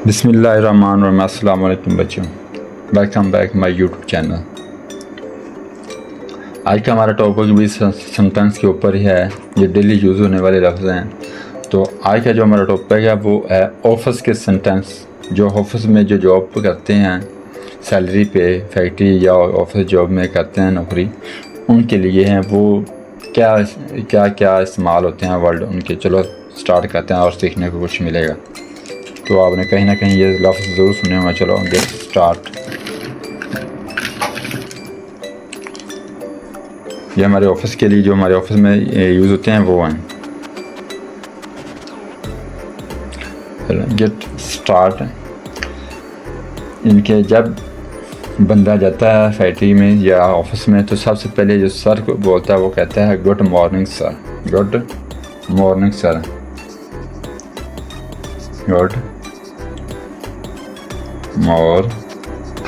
बिस्मिल्लाहिर्रहमानिर्रहीम। अस्सलाम वालेकुम बच्चों, welcome back my YouTube channel. आज का हमारा टॉपिक भी सेंटेंस के ऊपर ही है। ये डेली यूज़ होने वाले लफ्ज़ हैं। तो आज का जो हमारा टॉपिक है वो है ऑफिस के सेंटेंस। जो ऑफिस में जो जॉब करते हैं सैलरी पे, फैक्ट्री या ऑफिस जॉब में करते हैं नौकरी, उनके लिए हैं वो क्या क्या क्या इस्तेमाल होते हैं वर्ड उनके। चलो स्टार्ट करते हैं और सीखने को कुछ मिलेगा। तो आपने कहीं ना कहीं ये लफ्ज़ ज़रूर सुने होंगे। चलो गेट स्टार्ट। ये हमारे ऑफिस के लिए, जो हमारे ऑफिस में यूज़ होते हैं वो हैं। Get start. इनके जब बंदा जाता है फैक्ट्री में या ऑफिस में तो सबसे पहले जो सर को बोलता है वो कहता है good morning sir. Good morning sir. Good morning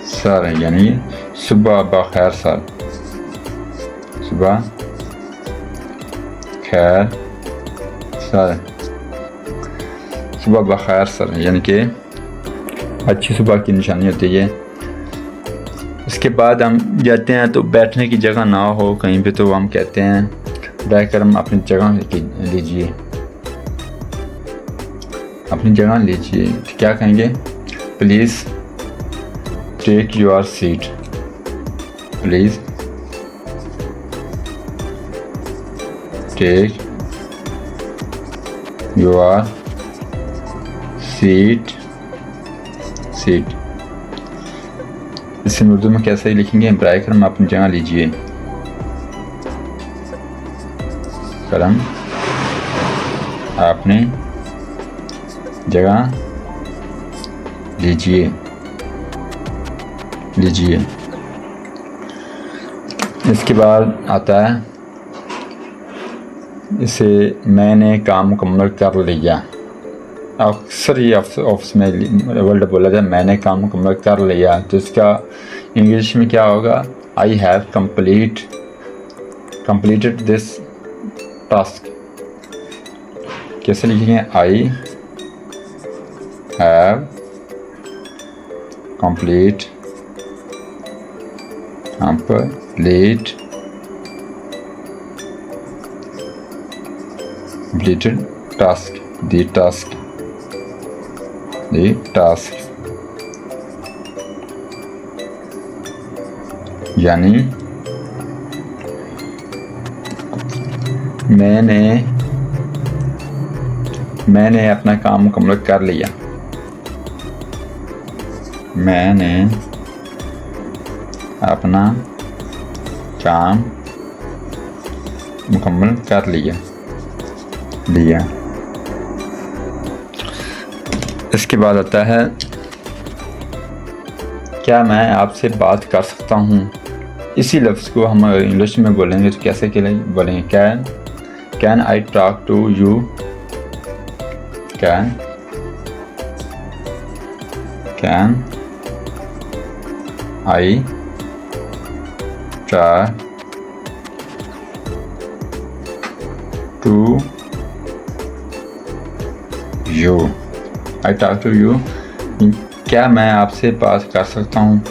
sir, यानी सुबह बखैर सर। सुबह खैर सर। सुबह बखैर सर यानी कि अच्छी सुबह की निशानी होती है। इसके बाद हम जाते हैं तो बैठने की जगह ना हो कहीं पे तो हम कहते हैं बैठकर हम अपनी जगह लीजिए। अपनी जगह लीजिए क्या कहेंगे? Please take your seat. Please take your seat. Seat इसे उर्दू में कैसे लिखेंगे? ब्राइकर में अपनी जगह लीजिए। करम आपने जगह लीजिए। लीजिए। इसके बाद आता है इसे मैंने काम मुकम्मल कर लिया। अक्सर ही ऑफिस में वर्ड बोला जाए मैंने काम मुकम्मल कर लिया, तो इसका इंग्लिश में क्या होगा? I have completed this task. कैसे लिखेंगे? I have completed task. the task यानी मैंने अपना काम मुकम्मल कर लिया। मैंने अपना काम मुकम्मल कर लिया। इसके बाद आता है क्या मैं आपसे बात कर सकता हूँ? इसी लफ्ज़ को हम इंग्लिश में बोलेंगे तो कैसे बोलेंगे? Can I talk to you? Can I talk to you? I talk to you. क्या मैं आपसे बात कर सकता हूँ?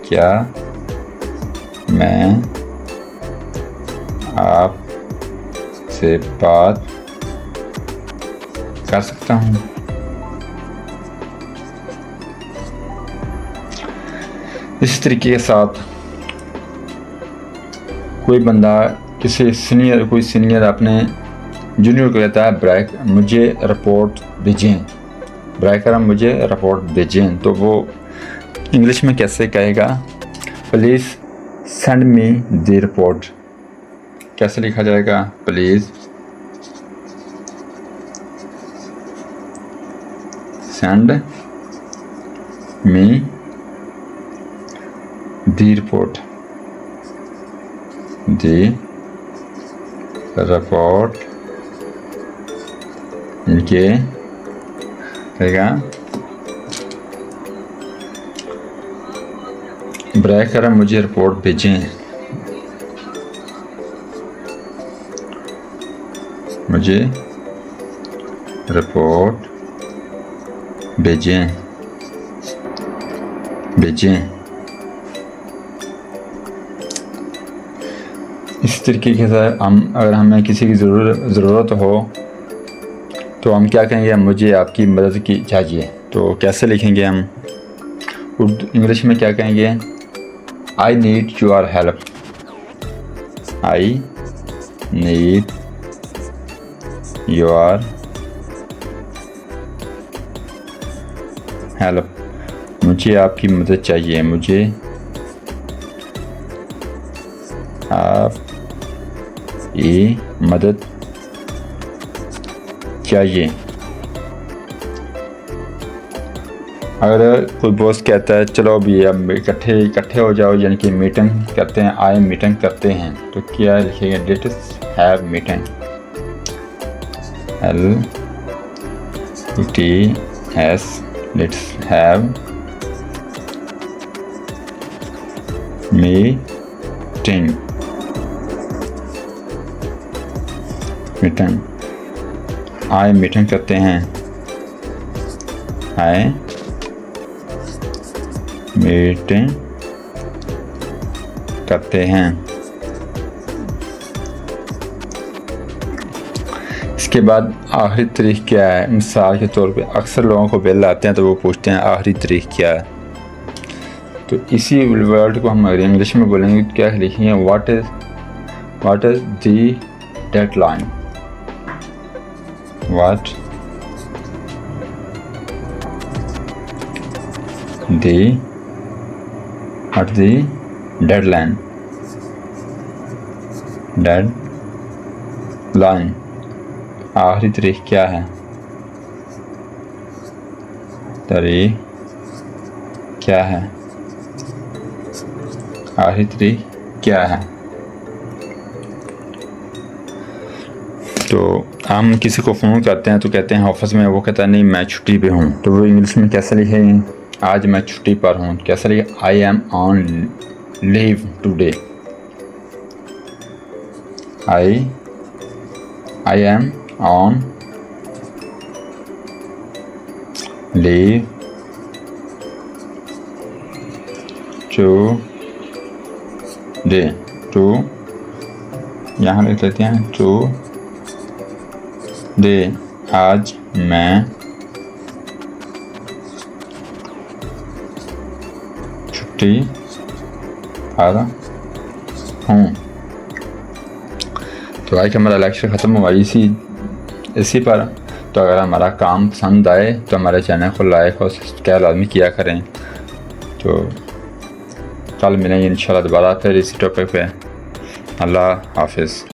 क्या मैं आपसे बात कर सकता हूँ? इस तरीके के साथ कोई बंदा कोई सीनियर अपने जूनियर को कहता है ब्रैक मुझे रिपोर्ट भेजें। ब्रैकर मुझे रिपोर्ट भेजें, तो वो इंग्लिश में कैसे कहेगा? Please send me the report. कैसे लिखा जाएगा? Please send me the report. इनके कहेगा ब्रैकर मुझे रिपोर्ट भेजें। मुझे रिपोर्ट भेजें। इस तरीके के साथ हम अगर हमें किसी की ज़रूरत हो तो हम क्या कहेंगे, मुझे आपकी मदद की चाहिए। तो कैसे लिखेंगे हम, उर्दू इंग्लिश में क्या कहेंगे, I need your help. I need your help, मुझे आपकी मदद चाहिए, मुझे आपकी मदद चाहिए। अगर कोई बॉस कहता है चलो अभी अब इकट्ठे हो जाओ, यानी कि मीटिंग करते हैं, आए मीटिंग करते हैं, तो क्या लिखेंगे, let's have meeting. LETS let's have meeting. आए मीटिंग करते हैं, आए मीटिंग करते हैं। इसके बाद आखिरी तारीख क्या है, मिसाल के तौर पे अक्सर लोगों को बिल आते हैं तो वो पूछते हैं आखिरी तारीख क्या है। तो इसी वर्ड को हम अगर इंग्लिश में बोलेंगे तो क्या लिखेंगे, what is the deadline. What the deadline. आखिरी तारीख क्या है, तारीख क्या है, आखिरी तारीख क्या है। तो हम किसी को फ़ोन करते हैं तो कहते हैं ऑफिस में, वो कहता है नहीं मैं छुट्टी पे हूँ, तो वो इंग्लिश में कैसे लिखेंगे, आज मैं छुट्टी पर हूँ, कैसे लिखे, I am on leave today. I am on leave today. टू यहाँ लिख लेते हैं, टुडे आज मैं छुट्टी पर हूँ। तो आज का हमारा लेक्चर ख़त्म हुआ इसी पर। तो अगर हमारा काम पसंद आए तो हमारे चैनल को लाइक और सब्सक्राइब लाजमी किया करें। तो कल मिलेंगे इंशाल्लाह दोबारा फिर इसी टॉपिक पे। अल्लाह हाफिज़।